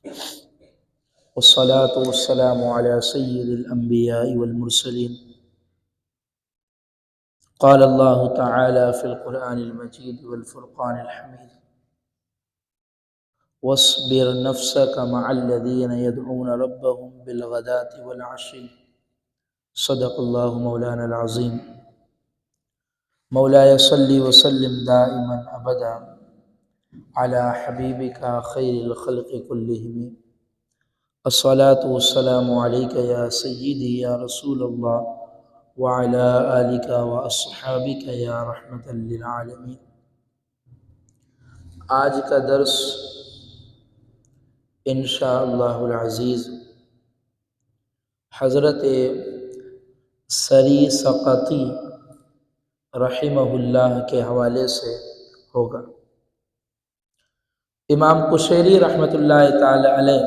والصلاة والسلام على سيد الأنبياء والمرسلين. قال الله تعالى في القرآن المجيد والفرقان الحميد: واصبر نفسك مع الذين يدعون ربهم بالغداة والعشي. صدق الله مولانا العظيم. مولاي صل وسلم دائما أبدا على حبيبك خير الخلق كلهم. الصلاة والسلام عليك يا سيدي يا رسول الله وعلى آلك وأصحابك یا رحمت للعالمین. آج کا درس انشاءاللہ العزیز حضرت سری سقطی رحمہ اللہ کے حوالے سے ہوگا. امام قشیری رحمۃ اللہ تعالی علیہ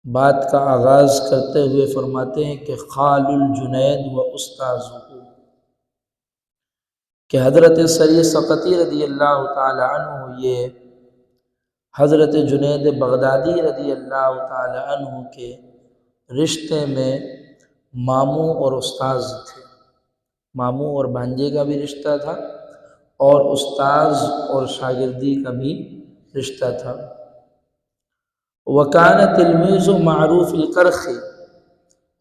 بات کا آغاز کرتے ہوئے فرماتے ہیں کہ خال الجنید و استاذہ، کہ حضرت سری سقطی رضی اللہ تعالی عنہ یہ حضرت جنید بغدادی رضی اللہ تعالی عنہ کے رشتے میں ماموں اور استاذ تھے. ماموں اور بھانجے کا بھی رشتہ تھا اور استاذ اور شاگردی کا بھی رشتہ تھا. وَكَانَ تِلْمِيذُ معروف الکرخی،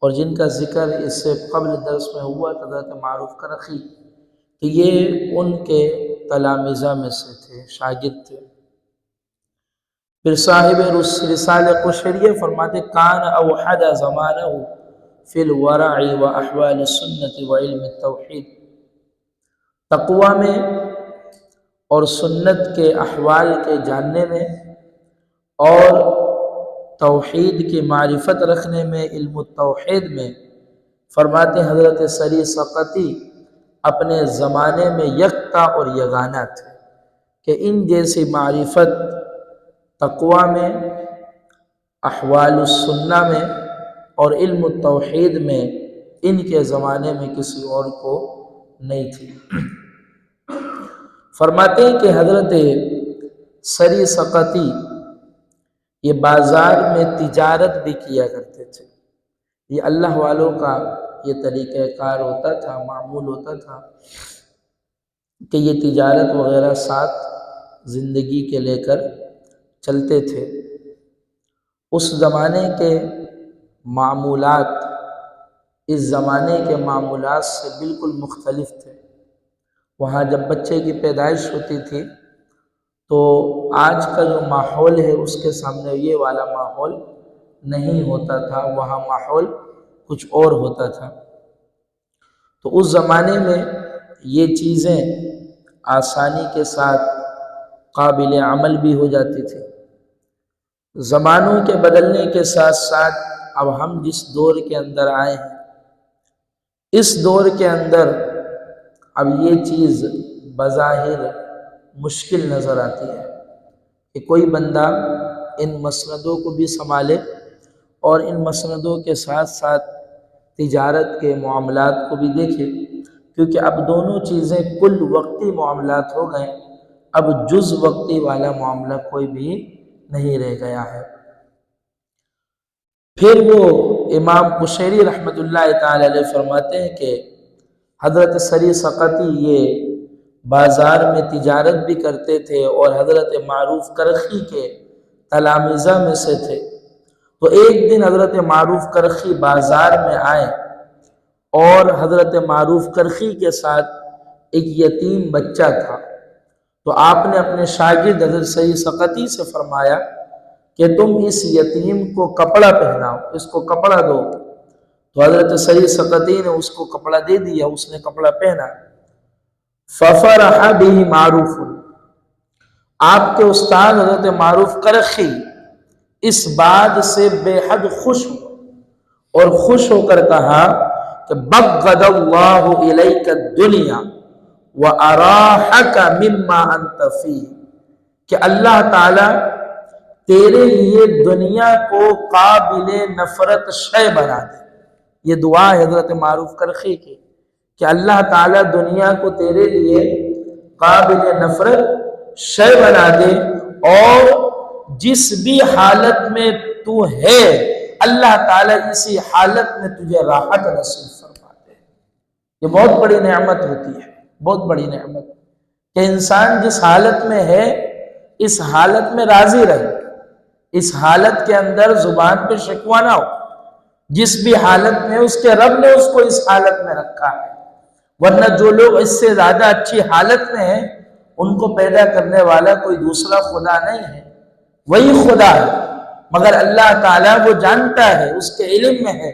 اور جن کا ذکر اس سے قبل درس میں ہوا تھا حضرت معروف کرخی، کہ یہ ان کے تلامذہ میں سے تھے، شاگرد تھے. پھر صاحب رسالہ قشیریہ فرماتے کان اوحد زمانہ فی الورع و احوال السنت و علم التوحید، تقوی میں اور سنت کے احوال کے جاننے میں اور توحید کی معرفت رکھنے میں، علم التوحید میں. فرماتے حضرت سری سقطی اپنے زمانے میں یکتا اور یگانہ تھے، کہ ان جیسی معرفت تقوی میں، احوال السنہ میں اور علم التوحید میں ان کے زمانے میں کسی اور کو نہیں تھی. فرماتے ہیں کہ حضرت سری سقطی یہ بازار میں تجارت بھی کیا کرتے تھے. یہ اللہ والوں کا یہ طریقہ کار ہوتا تھا، معمول ہوتا تھا کہ یہ تجارت وغیرہ ساتھ زندگی کے لے کر چلتے تھے. اس زمانے کے معمولات اس زمانے کے معمولات سے بالکل مختلف تھے. وہاں جب بچے کی پیدائش ہوتی تھی تو آج کا جو ماحول ہے اس کے سامنے یہ والا ماحول نہیں ہوتا تھا، وہاں ماحول کچھ اور ہوتا تھا. تو اس زمانے میں یہ چیزیں آسانی کے ساتھ قابل عمل بھی ہو جاتی تھی. زمانوں کے بدلنے کے ساتھ ساتھ اب ہم جس دور کے اندر آئے ہیں، اس دور کے اندر اب یہ چیز بظاہر مشکل نظر آتی ہے کہ کوئی بندہ ان مسندوں کو بھی سنبھالے اور ان مسندوں کے ساتھ ساتھ تجارت کے معاملات کو بھی دیکھے، کیونکہ اب دونوں چیزیں کل وقتی معاملات ہو گئے. اب جز وقتی والا معاملہ کوئی بھی نہیں رہ گیا ہے. پھر وہ امام قشیری رحمۃ اللہ تعالی علیہ فرماتے ہیں کہ حضرت سری سقطی یہ بازار میں تجارت بھی کرتے تھے اور حضرت معروف کرخی کے تلامذہ میں سے تھے. تو ایک دن حضرت معروف کرخی بازار میں آئے اور حضرت معروف کرخی کے ساتھ ایک یتیم بچہ تھا. تو آپ نے اپنے شاگرد حضرت سری سقطی سے فرمایا کہ تم اس یتیم کو کپڑا پہناؤ، اس کو کپڑا دو. تو حضرت سری سقطی نے اس کو کپڑا دے دیا، اس نے کپڑا پہنا. ففرح به معروف، آپ کے استاد حضرت معروف کرخی اس بات سے بے حد خوش ہو اور خوش ہو کر کہا کہ بغض اللہ الیک الدنیا وَأَرَاحَكَ مِمَّا أَنْتَ فِيهِ، کہ اللہ تعالیٰ تیرے لیے دنیا کو قابل نفرت شے بنا دے. یہ دعا ہے حضرت معروف کرخی کی کہ اللہ تعالیٰ دنیا کو تیرے لیے قابل نفرت شے بنا دے اور جس بھی حالت میں تو ہے اللہ تعالیٰ اسی حالت میں تجھے راحت نصیب فرماتے ہیں۔ یہ بہت بڑی نعمت ہوتی ہے، بہت بڑی نعمت کہ انسان جس حالت میں ہے اس حالت میں راضی رہے، اس حالت کے اندر زبان پہ شکوہ نہ ہو۔ جس بھی حالت میں اس کے رب نے اس کو اس حالت میں رکھا ہے، ورنہ جو لوگ اس سے زیادہ اچھی حالت میں ہیں ان کو پیدا کرنے والا کوئی دوسرا خدا نہیں ہے، وہی خدا ہے، مگر اللہ تعالیٰ وہ جانتا ہے، اس کے علم میں ہے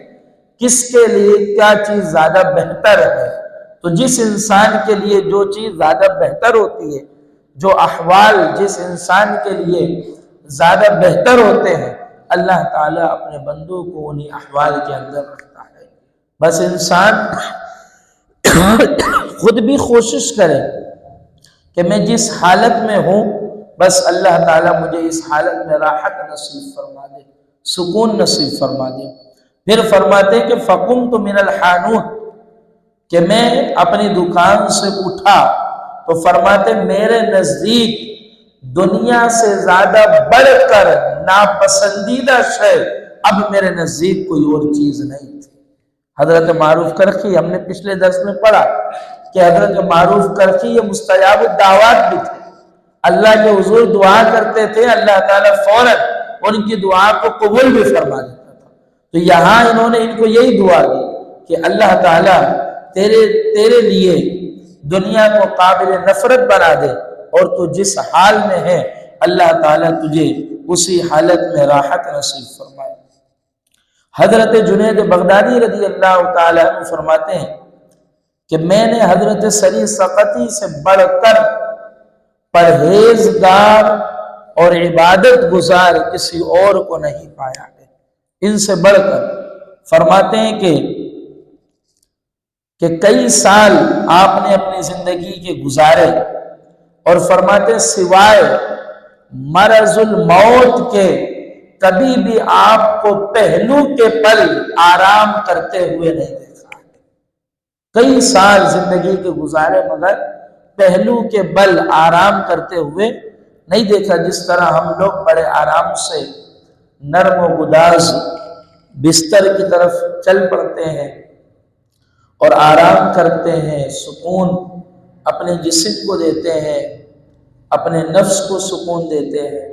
کس کے لیے کیا چیز زیادہ بہتر ہے۔ تو جس انسان کے لیے جو چیز زیادہ بہتر ہوتی ہے، جو احوال جس انسان کے لیے زیادہ بہتر ہوتے ہیں، اللہ تعالیٰ اپنے بندوں کو انہی احوال کے اندر رکھتا ہے۔ بس انسان خود بھی کوشش کرے کہ میں جس حالت میں ہوں بس اللہ تعالیٰ مجھے اس حالت میں راحت نصیب فرما دے، سکون نصیب فرما دے۔ پھر فرماتے کہ فَقُمْتُ مِنَ الْحَانُوتِ، کہ میں اپنی دکان سے اٹھا تو فرماتے میرے نزدیک دنیا سے زیادہ بڑھ کر ناپسندیدہ شے اب میرے نزدیک کوئی اور چیز نہیں تھی۔ حضرت معروف کرخی، ہم نے پچھلے درس میں پڑھا کہ حضرت معروف کرخی یہ مستجاب الدعوات بھی تھے، اللہ کے حضور دعا کرتے تھے، اللہ تعالیٰ فوراً ان کی دعا کو قبول بھی فرما دیتا تھا۔ تو یہاں انہوں نے ان کو یہی دعا دی کہ اللہ تعالیٰ تیرے لیے دنیا کو قابل نفرت بنا دے، اور تو جس حال میں ہے اللہ تعالیٰ تجھے اسی حالت میں راحت نصیب فرمائے۔ حضرت جنید بغدادی رضی اللہ تعالیٰ عنہ فرماتے ہیں کہ میں نے حضرت سری سقطی سے بڑھ کر پرہیزگار اور عبادت گزار کسی اور کو نہیں پایا ہے، ان سے بڑھ کر۔ فرماتے ہیں کہ کئی سال آپ نے اپنی زندگی کے گزارے، اور فرماتے سوائے مرض الموت کے کبھی بھی آپ کو پہلو کے پل آرام کرتے ہوئے نہیں دیکھا۔ کئی سال زندگی کے گزارے مگر پہلو کے بل آرام کرتے ہوئے نہیں دیکھا، جس طرح ہم لوگ بڑے آرام سے نرم و گداز بستر کی طرف چل پڑتے ہیں اور آرام کرتے ہیں، سکون اپنے جسم کو دیتے ہیں، اپنے نفس کو سکون دیتے ہیں۔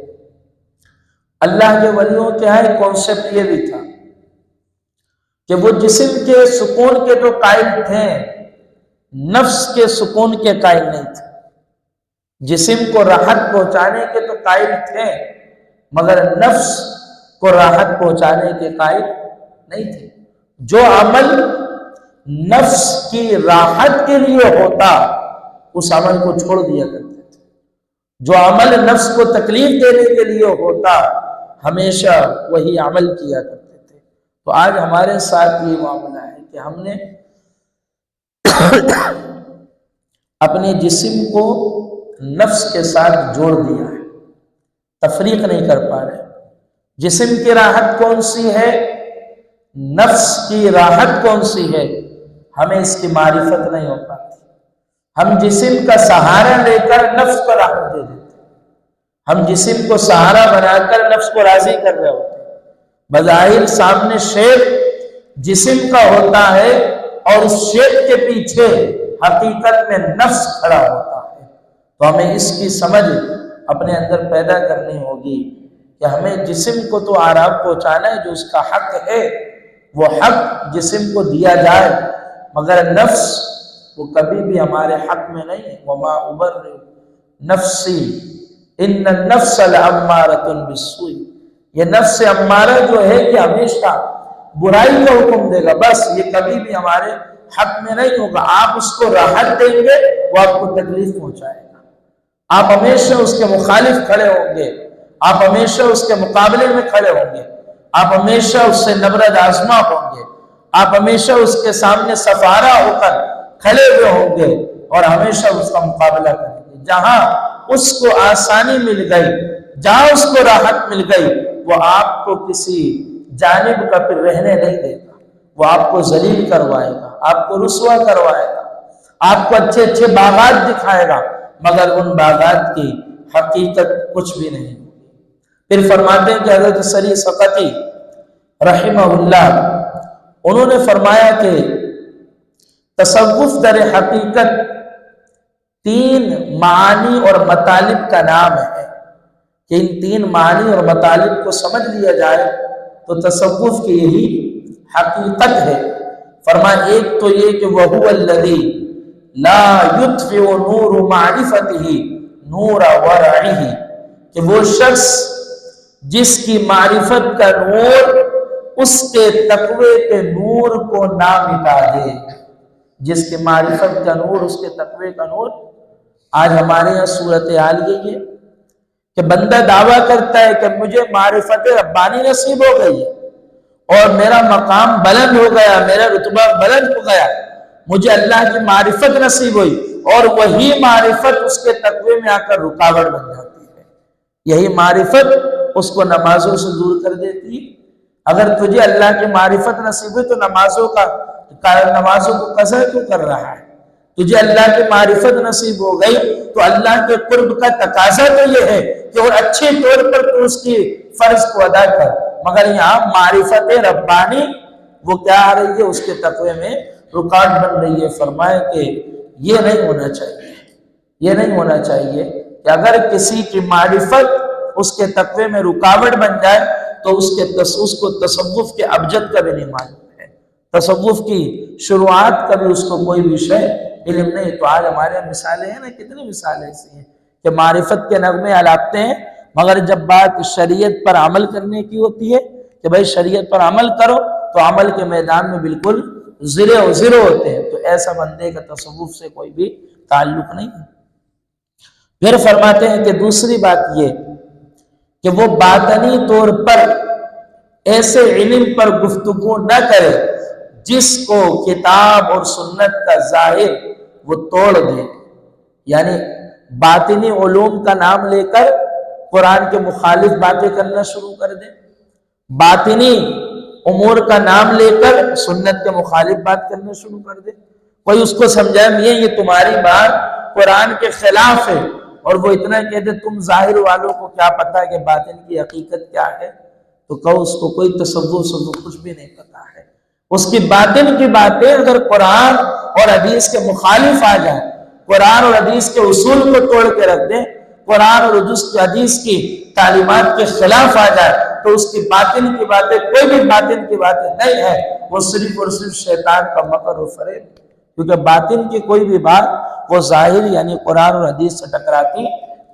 اللہ کے ولیوں کے ہاں ایک کانسیپٹ یہ بھی تھا کہ وہ جسم کے سکون کے تو قائل تھے، نفس کے سکون کے قائل نہیں تھے۔ جسم کو راحت پہنچانے کے تو قائل تھے، مگر نفس کو راحت پہنچانے کے قائل نہیں تھے۔ جو عمل نفس کی راحت کے لیے ہوتا اس عمل کو چھوڑ دیا کرتے تھے، جو عمل نفس کو تکلیف دینے کے لیے ہوتا ہمیشہ وہی عمل کیا کرتے تھے۔ تو آج ہمارے ساتھ یہ معاملہ ہے کہ ہم نے اپنے جسم کو نفس کے ساتھ جوڑ دیا ہے، تفریق نہیں کر پا رہے۔ جسم کی راحت کون سی ہے، نفس کی راحت کون سی ہے، ہمیں اس کی معرفت نہیں ہو پاتی۔ ہم جسم کا سہارا لے کر نفس کو راحت دے دیتے، ہم جسم کو سہارا بنا کر نفس کو راضی کر رہے ہوتے ہیں۔ بظاہر سامنے شیپ جسم کا ہوتا ہے اور اس شیپ کے پیچھے حقیقت میں نفس کھڑا ہوتا ہے۔ تو ہمیں اس کی سمجھ اپنے اندر پیدا کرنی ہوگی کہ ہمیں جسم کو تو آرام پہنچانا ہے، جو اس کا حق ہے وہ حق جسم کو دیا جائے، مگر نفس وہ کبھی بھی ہمارے حق میں نہیں ہے۔ وما ابرئ نفسی ان النفس لامارۃ بالسوء، یہ نفس امارہ جو ہے کہ ہمیشہ برائی کا حکم دے گا، بس یہ کبھی بھی ہمارے حق میں نہیں ہوگا۔ آپ اس کو راحت دیں گے وہ آپ کو تکلیف پہنچائے گا، آپ ہمیشہ اس کے مخالف کھڑے ہوں گے، آپ ہمیشہ اس کے مقابلے میں کھڑے ہوں گے، آپ ہمیشہ اس سے نبرد آزما ہوں گے، آپ ہمیشہ اس کے سامنے سفارہ ہو کر کھڑے ہوئے ہوں گے اور ہمیشہ اس کا مقابلہ کریں گے۔ جہاں اس کو آسانی مل گئی، جہاں اس کو راحت مل گئی، وہ آپ کو کسی جانب کا پھر رہنے نہیں دے گا، وہ آپ کو ذلیل کروائے گا، آپ کو رسوا کروائے گا، آپ کو اچھے اچھے باغات دکھائے گا، مگر ان باغات کی حقیقت کچھ بھی نہیں ہوگی۔ پھر فرماتے ہیں کہ حضرت سری سقطی رحمہ اللہ انہوں نے فرمایا کہ تصوف در حقیقت 3 معانی اور مطالب کا نام ہے کہ ان 3 معانی اور مطالب کو سمجھ لیا جائے تو تصوف کی یہی حقیقت ہے۔ فرمایا ایک تو یہ کہ وَهُوَ الَّذِي لَا يُطْفِئُ نُورُ مَعْرِفَتِهِ نُورَ وَرَعِهِ کہ وہ شخص جس کی معرفت کا نور اس کے تقوی کے نور کو نہ مٹا دے، جس کی معرفت کا نور اس کے تقوی کا نور۔ آج ہمارے یہاں صورتحال یہی ہے کہ بندہ دعویٰ کرتا ہے کہ مجھے معرفت ربانی نصیب ہو گئی ہے اور میرا مقام بلند ہو گیا، میرا رتبہ بلند ہو گیا، مجھے اللہ کی معرفت نصیب ہوئی، اور وہی معرفت اس کے تقوی میں آ کر رکاوٹ بن جاتی ہے۔ یہی معرفت اس کو نمازوں سے دور کر دیتی ہے۔ اگر تجھے اللہ کی معرفت نصیب ہوئی تو نمازوں کو قضا کیوں کر رہا ہے؟ تجھے اللہ کی معرفت نصیب ہو گئی تو اللہ کے قرب کا تقاضا تو یہ ہے کہ اور اچھے طور پر تو اس کی فرض کو ادا کر، مگر یہاں معرفت ربانی وہ کیا آ رہی ہے؟ اس کے تقوی میں رکاوٹ بن رہی ہے۔ فرمائے کہ یہ نہیں ہونا چاہیے، یہ نہیں ہونا چاہیے کہ اگر کسی کی معرفت اس کے تقوی میں رکاوٹ بن جائے تو اس کو تصوف کے ابجد کا بھی نہیں معلوم ہے، تصوف کی شروعات کا بھی اس کو کوئی بھی شے علم نہیں۔ تو آج ہمارے مثالیں ہیں نا، کتنی مثالیں ایسی ہیں کہ معرفت کے نغمے الاپتے ہیں، مگر جب بات شریعت پر عمل کرنے کی ہوتی ہے کہ بھائی شریعت پر عمل کرو تو عمل کے میدان میں بالکل زیرو ہوتے ہیں۔ تو ایسا بندے کا تصوف سے کوئی بھی تعلق نہیں ہے۔ پھر فرماتے ہیں کہ دوسری بات یہ کہ وہ باطنی طور پر ایسے علم پر گفتگو نہ کرے جس کو کتاب اور سنت کا ظاہر وہ توڑ دے، یعنی باطنی علوم کا نام لے کر قرآن کے مخالف باتیں کرنا شروع کر دے، باطنی امور کا نام لے کر سنت کے مخالف بات کرنا شروع کر دے۔ کوئی اس کو سمجھائے میاں یہ تمہاری بات قرآن کے خلاف ہے، اور وہ اتنا کہتے تم ظاہر والوں کو کیا پتا کہ باطن کی حقیقت کیا ہے، تو کہو اس کو کوئی تصور کچھ بھی نہیں پتا ہے۔ اس کی باطن کی باتیں اگر قرآن اور حدیث کے مخالف آ جائیں، قرآن اور حدیث کے اصول کو توڑ کے رکھ دیں، قرآن اور حدیث کی تعلیمات کے خلاف آ جائے، تو اس کی باطن کی باتیں کوئی بھی باطن کی باتیں نہیں ہے، وہ صرف اور صرف شیطان کا مکر و فریب، کیونکہ باطن کی کوئی بھی بات وہ ظاہر یعنی قرآن اور حدیث سے ٹکراتی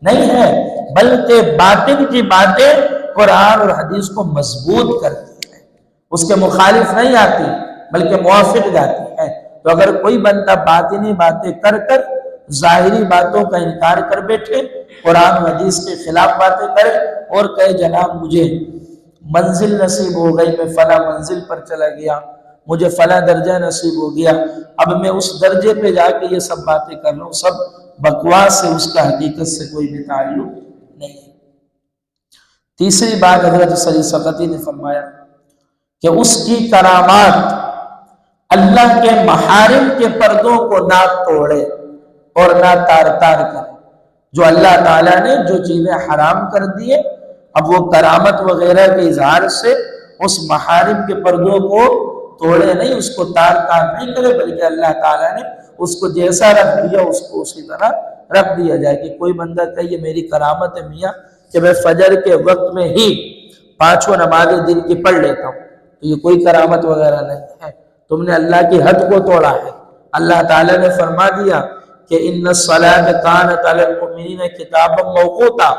نہیں ہے، بلکہ باطن کی باتیں قرآن اور حدیث کو مضبوط کرتی ہیں، اس کے مخالف نہیں آتی بلکہ موافق جاتی ہے۔ تو اگر کوئی بندہ باطنی باتیں کر کر ظاہری باتوں کا انکار کر بیٹھے، قرآن و حدیث کے خلاف باتیں کرے اور کہے جناب مجھے منزل نصیب ہو گئی، میں فلاں منزل پر چلا گیا، مجھے فلاں درجہ نصیب ہو گیا، اب میں اس درجے پہ جا کے یہ سب باتیں کر رہا ہوں، سب بکواس سے، اس کا حقیقت سے کوئی بھی تعلق نہیں ہے۔ تیسری بات حضرت سری سقطی نے فرمایا کہ اس کی کرامات اللہ کے محارم کے پردوں کو نہ توڑے اور نہ تار کرے۔ جو اللہ تعالیٰ نے جو چیزیں حرام کر دیے، اب وہ کرامت وغیرہ کے اظہار سے اس محارم کے پردوں کو توڑے نہیں، اس کو تار نہیں کرے، بلکہ اللہ تعالیٰ نے اس کو جیسا رکھ دیا اس کو اسی طرح رکھ دیا جائے۔ کہ کوئی بندہ کہے یہ میری کرامت ہے میاں کہ میں فجر کے وقت میں ہی 5 نمازیں دن کی پڑھ لیتا ہوں، تو یہ کوئی کرامت وغیرہ نہیں ہے، تم نے اللہ کی حد کو توڑا ہے۔ اللہ تعالیٰ نے فرما دیا کہ ان الصلاۃ کانت علی المؤمنین کتابا موقوتا،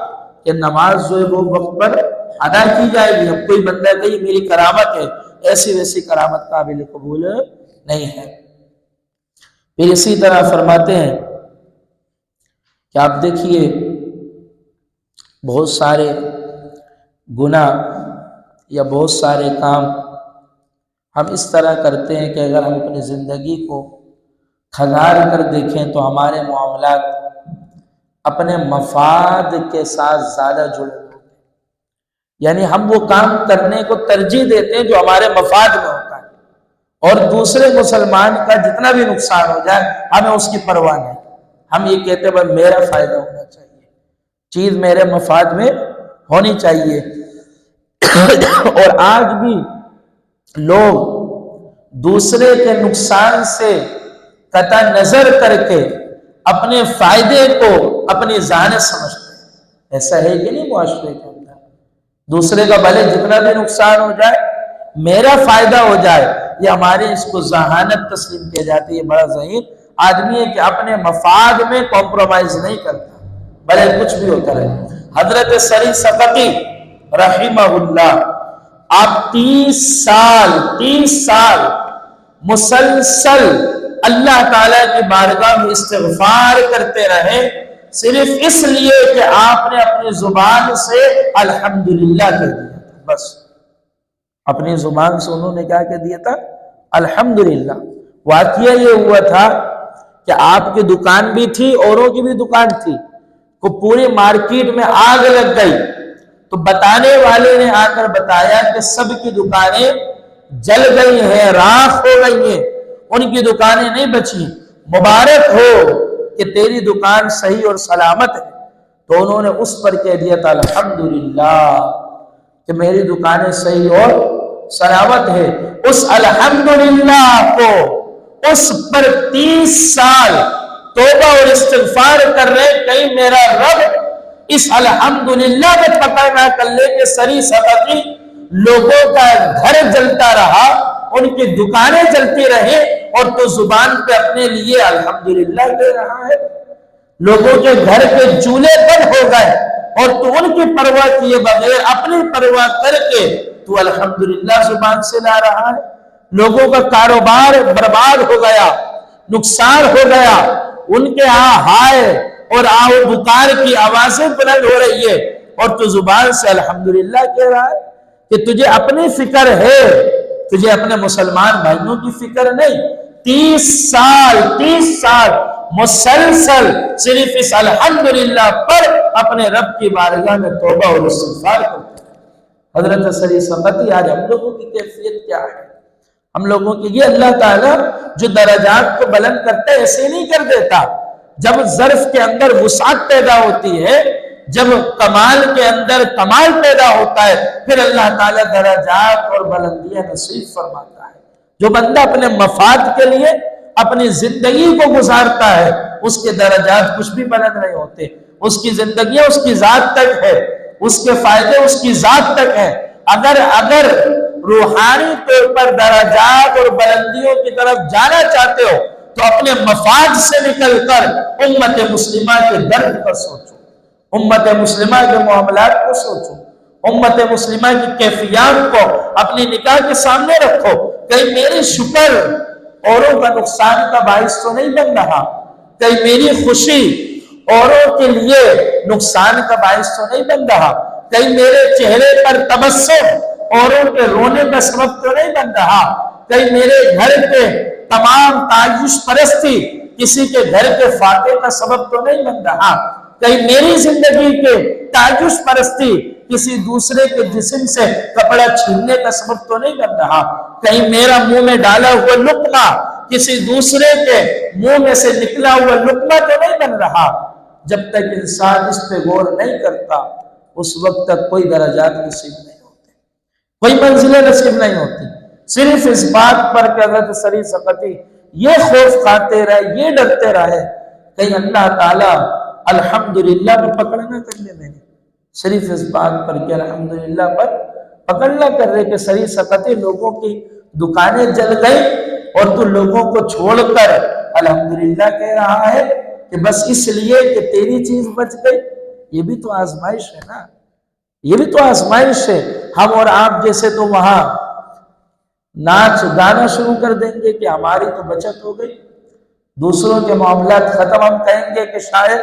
کہ نماز جو ہے وہ وقت پر ادا کی جائے گی۔ اب کوئی بندہ کہ یہ میری کرامت ہے، ایسی ویسی کرامت قابل قبول نہیں ہے۔ پھر اسی طرح فرماتے ہیں کہ آپ دیکھیے بہت سارے گناہ یا بہت سارے کام ہم اس طرح کرتے ہیں کہ اگر ہم اپنی زندگی کو کھنگال کر دیکھیں تو ہمارے معاملات اپنے مفاد کے ساتھ زیادہ جڑے ہوتے ہیں، یعنی ہم وہ کام کرنے کو ترجیح دیتے ہیں جو ہمارے مفاد میں ہوتا ہے، اور دوسرے مسلمان کا جتنا بھی نقصان ہو جائے ہمیں اس کی پرواہ نہیں، ہم یہ کہتے ہیں بس میرا فائدہ ہونا چاہیے، چیز میرے مفاد میں ہونی چاہیے۔ اور آج بھی لوگ دوسرے کے نقصان سے قطع نظر کر کے اپنے فائدے کو اپنی ذہانت سمجھتے ہیں۔ ایسا ہے کہ نہیں معاشرے کے اندر؟ دوسرے کا بھلے جتنا بھی نقصان ہو جائے میرا فائدہ ہو جائے، یہ ہماری اس کو ذہانت تسلیم کیا جاتی ہے۔ یہ بڑا ذہین آدمی ہے کہ اپنے مفاد میں کمپرومائز نہیں کرتا، بھلے کچھ بھی ہوتا رہے۔ حضرت سری سقطی رحمہ اللہ، آپ 30 سال مسلسل اللہ تعالیٰ کی بارگاہ میں استغفار کرتے رہے، صرف اس لیے کہ آپ نے اپنی زبان سے الحمدللہ کہہ دیا تھا۔ بس اپنی زبان سے انہوں نے کیا کہہ دیا تھا؟ الحمدللہ۔ واقعہ یہ ہوا تھا کہ آپ کی دکان بھی تھی، اوروں کی بھی دکان تھی، کو پوری مارکیٹ میں آگ لگ گئی، تو بتانے والے نے آ کر بتایا کہ سب کی دکانیں جل گئی ہیں، راکھ ہو گئی ہیں، ان کی دکانیں نہیں بچی، مبارک ہو کہ تیری دکان صحیح اور سلامت ہے۔ تو انہوں نے اس پر کہہ دیا تھا الحمدللہ کہ میری دکانیں صحیح اور سلامت ہے۔ اس الحمدللہ کو، اس پر 30 سال توبہ اور استغفار کر رہے، کہیں میرا رب اس الحمدللہ میں پکڑ نہ کر لے کہ سری سقطی لوگوں کا گھر جلتا رہا، ان کی دکانیں جلتی رہے، اور تو زبان پہ اپنے لیے الحمدللہ کہہ رہا ہے۔ لوگوں کے گھر کے چولہے بند ہو گئے اور تو ان کی پرواہ کیے بغیر اپنی پرواہ کر کے تو الحمدللہ زبان سے لا رہا ہے۔ لوگوں کا کاروبار برباد ہو گیا، نقصان ہو گیا، ان کے ہاں ہائے اور آؤ بکار کی آوازیں بلند ہو رہی ہے، اور تو زبان سے الحمدللہ کہہ رہا ہے کہ تجھے اپنی فکر ہے، تجھے اپنے مسلمان بھائیوں کی فکر نہیں۔ 30 سال مسلسل صرف اس الحمدللہ پر اپنے رب کی بارگاہ میں توبہ اور استغفار کرتے ہیں۔ حضرت سری سقطی، آج ہم لوگوں کی کیفیت کیا ہے؟ ہم لوگوں کی یہ اللہ تعالیٰ جو درجات کو بلند کرتا ہے ایسے نہیں کر دیتا۔ جب ظرف کے اندر وسعت پیدا ہوتی ہے، جب کمال کے اندر کمال پیدا ہوتا ہے، پھر اللہ تعالیٰ درجات اور بلندیاں نصیب فرماتا ہے۔ جو بندہ اپنے مفاد کے لیے اپنی زندگی کو گزارتا ہے، اس کے درجات کچھ بھی بلند نہیں ہوتے، اس کی زندگیاں اس کی ذات تک ہے، اس کے فائدے اس کی ذات تک ہے۔ اگر روحانی طور پر درجات اور بلندیوں کی طرف جانا چاہتے ہو تو اپنے مفاد سے نکل کر امت مسلمہ کے درد پر سوچو، امت مسلمہ کے معاملات کو سوچو، امت مسلمہ کی کیفیات کو اپنی نگاہ کے سامنے رکھو۔ کہیں میری شکر اوروں کا نقصان کا باعث تو نہیں بن رہا، کہیں میری خوشی اوروں کے لیے نقصان کا باعث تو نہیں بن رہا، کہیں میرے چہرے پر تبسم اوروں کے رونے کا سبب تو نہیں بن رہا، کہیں میرے گھر کے تمام تعیش پرستی کسی کے گھر کے فاتح کا سبب تو نہیں بن رہا، کہیں میری زندگی کے تعیش پرستی کسی دوسرے کے جسم سے کپڑا چھیننے کا سبب تو نہیں بن رہا، کہیں میرا منہ میں ڈالا ہوا لقمہ کسی دوسرے کے منہ میں سے نکلا ہوا لقمہ تو نہیں بن رہا۔ جب تک انسان اس پہ غور نہیں کرتا اس وقت تک کوئی درجات نصیب نہیں ہوتے، کوئی منزلیں نصیب نہیں ہوتی۔ صرف اس بات پر کہ حضرت سری سقطی یہ خوف کھاتے رہے، یہ ڈرتے رہے کہیں اللہ تعالیٰ الحمدللہ پر پکڑ نہ کر لے میں، صرف اس بات پر کہ الحمدللہ پر پکڑ نہ کر رہے کہ سری سقطی لوگوں کی دکانیں جل گئی اور تو لوگوں کو چھوڑ کر الحمدللہ کہہ رہا ہے کہ بس اس لیے کہ تیری چیز بچ گئی۔ یہ بھی تو آزمائش ہے نا، یہ بھی تو آزمائش ہے۔ ہم اور آپ جیسے تو وہاں ناچ گانا شروع کر دیں گے کہ ہماری تو بچت ہو گئی، دوسروں کے معاملات ختم، ہم کہیں گے کہ شاید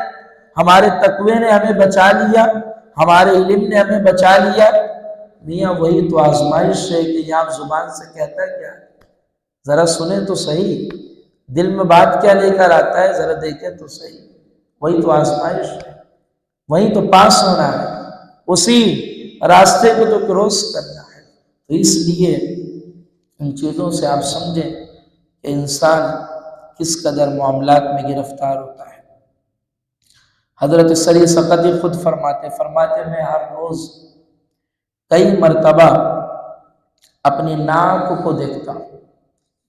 ہمارے تقوی نے ہمیں بچا لیا، ہمارے علم نے ہمیں بچا لیا۔ میاں وہی تو آزمائش ہے کہ یہاں زبان سے کہتا ہے کیا، ذرا سنیں تو صحیح، دل میں بات کیا لے کر آتا ہے ذرا دیکھیں تو صحیح۔ وہی تو آزمائش ہے، وہی تو پاس ہونا ہے، اسی راستے کو تو کراس کرنا ہے۔ تو اس لیے ان چیزوں سے آپ سمجھیں کہ انسان کس قدر معاملات میں گرفتار ہوتا ہے۔ حضرت سری سقطی خود فرماتے میں ہر روز کئی مرتبہ اپنی ناک کو دیکھتا ہوں.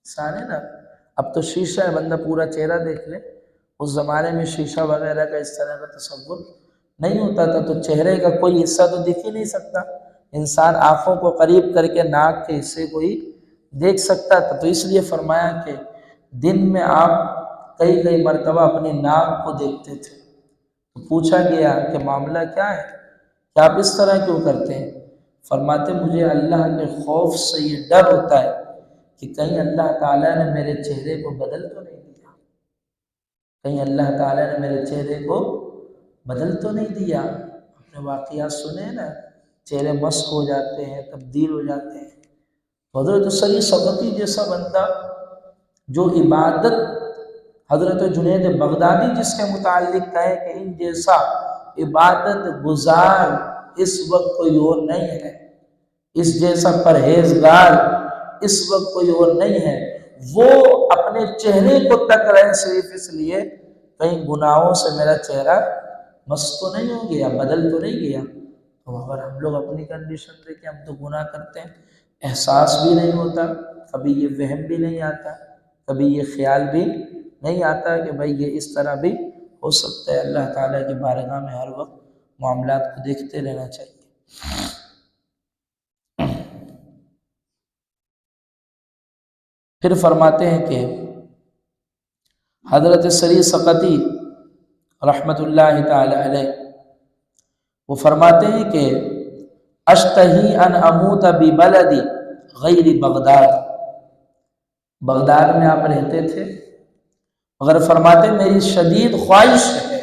سارے نا اب تو شیشہ ہے، بندہ پورا چہرہ دیکھ لے. اس زمانے میں شیشہ وغیرہ کا اس طرح کا تصور نہیں ہوتا تھا، تو چہرے کا کوئی حصہ تو دکھ ہی نہیں سکتا. انسان آنکھوں کو قریب کر کے ناک کے حصے کو ہی دیکھ سکتا تھا. تو اس لیے فرمایا کہ دن میں آپ کئی مرتبہ اپنی ناک کو دیکھتے تھے. تو پوچھا گیا کہ معاملہ کیا ہے، کہ آپ اس طرح کیوں کرتے ہیں؟ فرماتے مجھے اللہ کے خوف سے یہ ڈر ہوتا ہے کہ کہیں اللہ تعالیٰ نے میرے چہرے کو بدل تو نہیں دیا، کہیں اللہ تعالیٰ نے میرے چہرے کو بدل تو نہیں دیا. آپ نے واقعات سنے نا، چہرے مسخ ہو جاتے ہیں، تبدیل ہو جاتے ہیں. حضرت سری سقطی جیسا بندہ جو عبادت، حضرت جنید بغدادی جس کے متعلق کہے کہ ان جیسا عبادت گزار اس وقت کوئی اور نہیں ہے، اس جیسا پرہیزگار اس وقت کوئی اور نہیں ہے. وہ اپنے چہرے کو تک رہے صرف اس لیے کہیں گناہوں سے میرا چہرہ مست تو نہیں ہو گیا، بدل تو نہیں گیا. تو اگر ہم لوگ اپنی کنڈیشن دیکھیں، ہم تو گناہ کرتے ہیں، احساس بھی نہیں ہوتا، کبھی یہ وہم بھی نہیں آتا، کبھی یہ خیال بھی نہیں آتا کہ بھائی یہ اس طرح بھی ہو سکتا ہے. اللہ تعالیٰ کی بارگاہ میں ہر وقت معاملات کو دیکھتے رہنا چاہیے. پھر فرماتے ہیں کہ حضرت سری سقطی رحمت اللہ تعالی علیہ وہ فرماتے ہیں کہ اشتہی ان اموت ببلدی غیر بغداد. بغداد میں آپ رہتے تھے، مگر فرماتے میری شدید خواہش ہے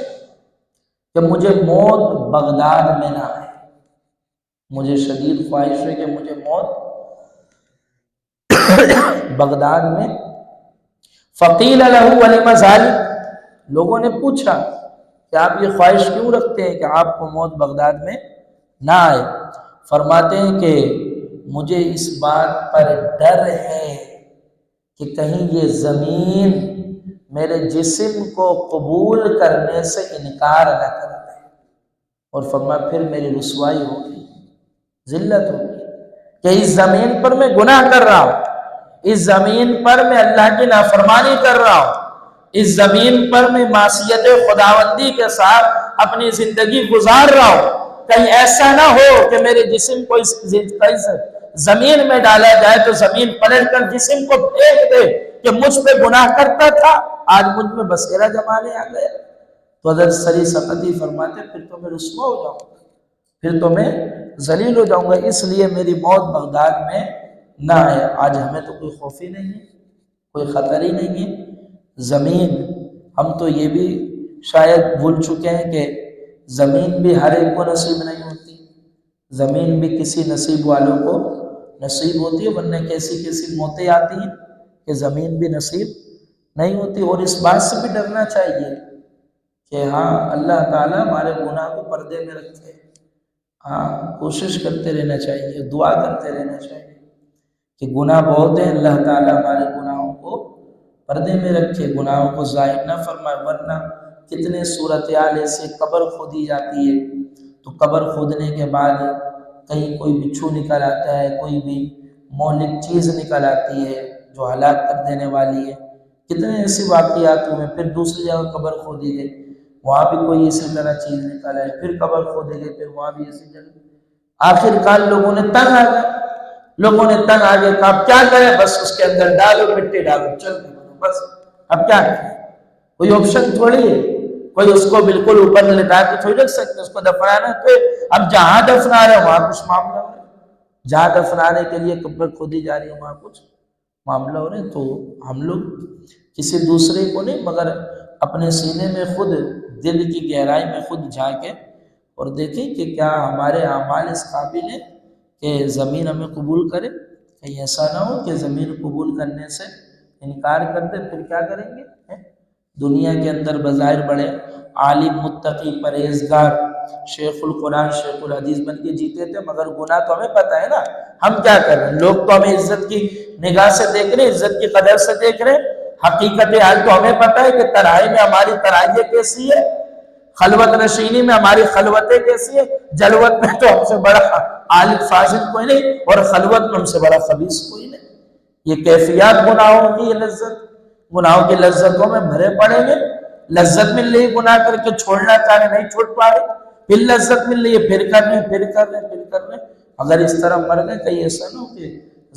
کہ مجھے موت بغداد میں نہ آئے. مجھے شدید خواہش ہے کہ مجھے موت بغداد میں. فقیل لہ ولم ذلک، لوگوں نے پوچھا کہ آپ یہ خواہش کیوں رکھتے ہیں کہ آپ کو موت بغداد میں نہ آئے؟ فرماتے ہیں کہ مجھے اس بات پر ڈر ہے کہ کہیں یہ زمین میرے جسم کو قبول کرنے سے انکار نہ کر دے. اور فرمایا پھر میری رسوائی ہوگی، ذلت ہوگی کہ اس زمین پر میں گناہ کر رہا ہوں، اس زمین پر میں اللہ کی نافرمانی کر رہا ہوں، اس زمین پر میں معصیت خداوندی کے ساتھ اپنی زندگی گزار رہا ہوں. کہیں ایسا نہ ہو کہ میرے جسم کو اس زمین میں ڈالا جائے تو زمین پلٹ کر جسم کو پھینک دے کہ مجھ پہ گناہ کرتا تھا، آج مجھ میں بسیرا جمانے آ گیا. تو حضرت سری سقطی فرماتے پھر تو میں رسوا ہو جاؤں گا، پھر تو میں ذلیل ہو جاؤں گا، اس لیے میری موت بغداد میں نہ آئے. آج ہمیں تو کوئی خوف ہی نہیں ہے، کوئی خطر ہی نہیں ہے. زمین، ہم تو یہ بھی شاید بھول چکے ہیں کہ زمین بھی ہر ایک کو نصیب نہیں ہوتی، زمین بھی کسی نصیب والوں کو نصیب ہوتی ہے، ورنہ کیسی موتیں آتی ہیں کہ زمین بھی نصیب نہیں ہوتی. اور اس بات سے بھی ڈرنا چاہیے کہ ہاں اللہ تعالیٰ ہمارے گناہ کو پردے میں رکھے. ہاں کوشش کرتے رہنا چاہیے، دعا کرتے رہنا چاہیے کہ گناہ بہت ہیں، اللہ تعالیٰ ہمارے گناہوں کو پردے میں رکھے، گناہوں کو ظاہر نہ فرمائے. ورنہ کتنے صورتحال ایسے قبر کھودی جاتی ہے تو قبر کھودنے کے بعد کہیں کوئی بچھو نکل آتا ہے، کوئی بھی مہلک چیز نکل آتی ہے جو ہلاک کر دینے والی ہے. کتنے ایسے واقعات ہوئے. پھر دوسری جگہ قبر کھودی گئی، وہاں بھی کوئی اسی طرح چیز نکل آئی، پھر قبر کھودی گئی، پھر وہاں بھی اسی جگہ. آخر کار لوگوں نے تنگ آ گئے، لوگوں نے تنگ آگے کہا اب کیا کریں، بس اس کے اندر ڈالو مٹی، ڈالو چل بس اب کیا کریں. کوئی آپشن تھوڑی ہے، کوئی اس کو بالکل اوپر لٹا کے تھوڑی رکھ سکتے، اس کو دفنانا تو اب جہاں دفنا رہے وہاں کچھ معاملہ ہو رہا ہے، جہاں دفنانے کے لیے قبر کھودی جا رہی ہے وہاں کچھ معاملہ ہو رہے ہیں. تو ہم لوگ کسی دوسرے کو نہیں مگر اپنے سینے میں خود، دل کی گہرائی میں خود جھانکیں اور دیکھیں کہ کیا ہمارے اعمال اس قابل ہیں کہ زمین ہمیں قبول کرے. کہیں ایسا نہ ہو کہ زمین قبول کرنے سے انکار کر دے، پھر کیا کریں گے. دنیا کے اندر بظاہر بڑے عالم، متقی، پرہیزگار، شیخ القرآن، شیخ الحدیث بن کے جیتے تھے، مگر گناہ تو ہمیں پتہ ہے نا ہم کیا کر رہے ہیں. لوگ تو ہمیں عزت کی نگاہ سے دیکھ رہے ہیں، عزت کی قدر سے دیکھ رہے ہیں، حقیقت حال تو ہمیں پتہ ہے کہ ترائی میں ہماری ترائییں کیسی ہے. خلوت نشینی میں ہماری خلوتیں کیسی ہے؟ جلوت میں تو ہم سے بڑا عالم فاضل کوئی نہیں، اور خلوت میں ہم سے بڑا خبیث کوئی نہیں۔ یہ کیفیات گناہوں کی، یہ لذت، گناہوں کی لذتوں میں بھرے پڑیں گے۔ لذت مل رہی گناہ کر کے، چھوڑنا چاہے نہیں چھوڑ پا رہے، پھر لذت مل رہی ہے، پھر کر رہے ہیں۔ اگر اس طرح مر گئے، کہیں ایسا نہ ہو کہ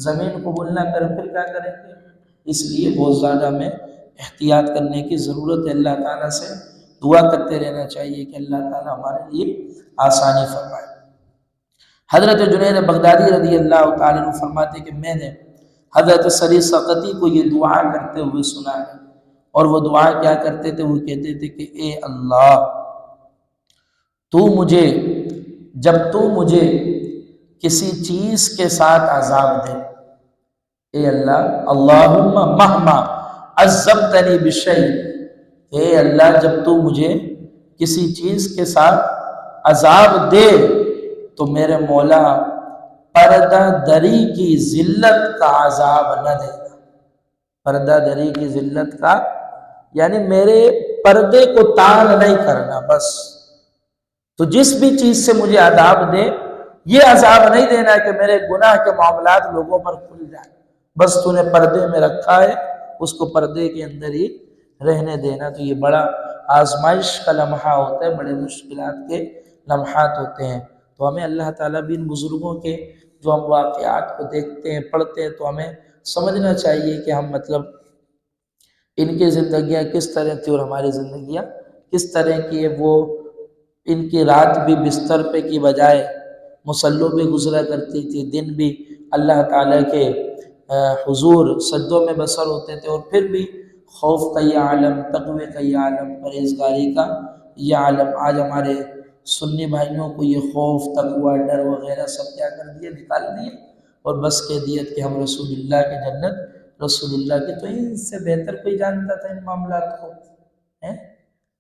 زمین قبول نہ کرے، پھر کیا کریں گے؟ اس لیے بہت زیادہ ہمیں احتیاط کرنے کی ضرورت ہے۔ اللہ تعالیٰ سے دعا کرتے رہنا چاہیے کہ اللہ تعالیٰ ہمارے لیے آسانی فرمائے۔ حضرت جنید بغدادی رضی اللہ تعالیٰ عنہ فرماتے کہ میں نے حضرت سری سقطی کو یہ دعا کرتے ہوئے سنا ہے، اور وہ دعا کیا کرتے تھے؟ وہ کہتے تھے کہ اے اللہ، جب تو مجھے کسی چیز کے ساتھ عذاب دے، اے اللہ، اللہم مہما عذبتنی بشیء، اے اللہ جب تو مجھے کسی چیز کے ساتھ عذاب دے تو میرے مولا پردہ دری کی ذلت کا عذاب نہ دینا۔ پردہ دری کی ذلت کا یعنی میرے پردے کو تال نہیں کرنا، بس تو جس بھی چیز سے مجھے عذاب دے، یہ عذاب نہیں دینا کہ میرے گناہ کے معاملات لوگوں پر کھل جائیں، بس تو نے پردے میں رکھا ہے، اس کو پردے کے اندر ہی رہنے دینا۔ تو یہ بڑا آزمائش کا لمحہ ہوتا ہے، بڑے مشکلات کے لمحات ہوتے ہیں۔ تو ہمیں اللہ تعالیٰ بھی ان بزرگوں کے جو ہم واقعات کو دیکھتے ہیں، پڑھتے ہیں، تو ہمیں سمجھنا چاہیے کہ ہم ان کی زندگیاں کس طرح تھی اور ہماری زندگیاں کس طرح کی ہے۔ وہ ان کی رات بھی بستر پہ کی بجائے مصلوں پہ گزرا کرتی تھی، دن بھی اللہ تعالیٰ کے حضور سجدوں میں بسر ہوتے تھے، اور پھر بھی خوف کا یہ عالم، تقوی کا یہ عالم، پرہیزگاری کا یہ عالم۔ آج ہمارے سنی بھائیوں کو یہ خوف، تقوی، ڈر وغیرہ سب کیا کر دیے؟ نکال دیے، اور بس کہہ دیا کہ ہم رسول اللہ کی جنت، رسول اللہ کی۔ تو ان سے بہتر کوئی جانتا تھا ان معاملات کو؟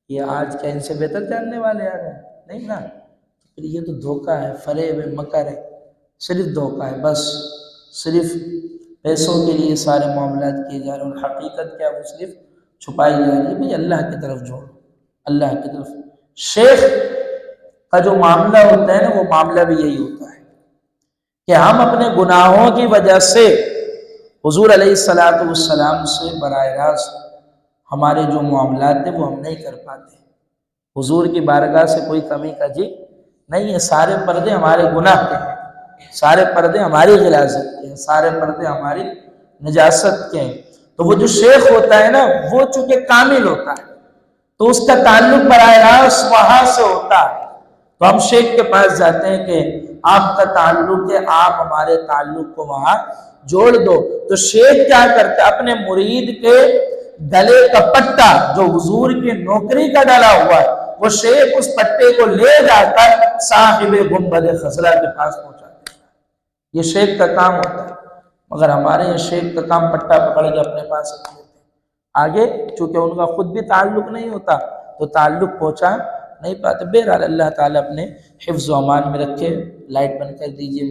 یہ آج کیا ان سے بہتر جاننے والے آ گئے؟ نہیں نا۔ پھر یہ تو دھوکہ ہے، فریب ہے، مکر ہے، صرف دھوکہ ہے، بس صرف پیسوں کے لیے سارے معاملات کیے جا رہے ہیں، اور حقیقت کیا؟ وہ صرف چھپائی جا رہی ہے۔ بھئی اللہ کی طرف جوڑو، اللہ کی طرف۔ شیخ کا جو معاملہ ہوتا ہے نا، وہ معاملہ بھی یہی ہوتا ہے کہ ہم اپنے گناہوں کی وجہ سے حضور علیہ السلام سے براہ راست ہمارے جو معاملات ہیں وہ ہم نہیں کر پاتے۔ حضور کی بارگاہ سے کوئی کمی کاجی نہیں ہے، سارے پردے ہمارے گناہ کے ہیں، سارے پردے ہماری غلاظت کے ہیں، سارے پردے ہماری نجاست کے ہیں۔ تو وہ جو شیخ ہوتا ہے نا، وہ چونکہ کامل ہوتا ہے، تو اس کا تعلق براہ راست وہاں سے ہوتا ہے۔ تو ہم شیخ کے پاس جاتے ہیں کہ آپ کا تعلق ہے، آپ ہمارے تعلق کو وہاں جوڑ دو۔ تو شیخ کیا کرتا ہے؟ اپنے مرید کے گلے کا پٹا جو حضور کی نوکری کا ڈالا ہوا ہے، وہ شیخ اس پٹے کو لے جا کر صاحب گنبد خضرا کے پاس پہنچا دیتا ہے۔ یہ شیخ کا کام ہوتا ہے، مگر ہمارے یہ شیخ کا کام پٹا پکڑ کے اپنے پاس رکھ لیتے ہیں، آگے چونکہ ان کا خود بھی تعلق نہیں ہوتا تو تعلق پہنچا نہیں پاتے۔ بہرحال اللہ تعالیٰ اپنے حفظ و امان میں رکھے۔ لائٹ بند کر دیجئے۔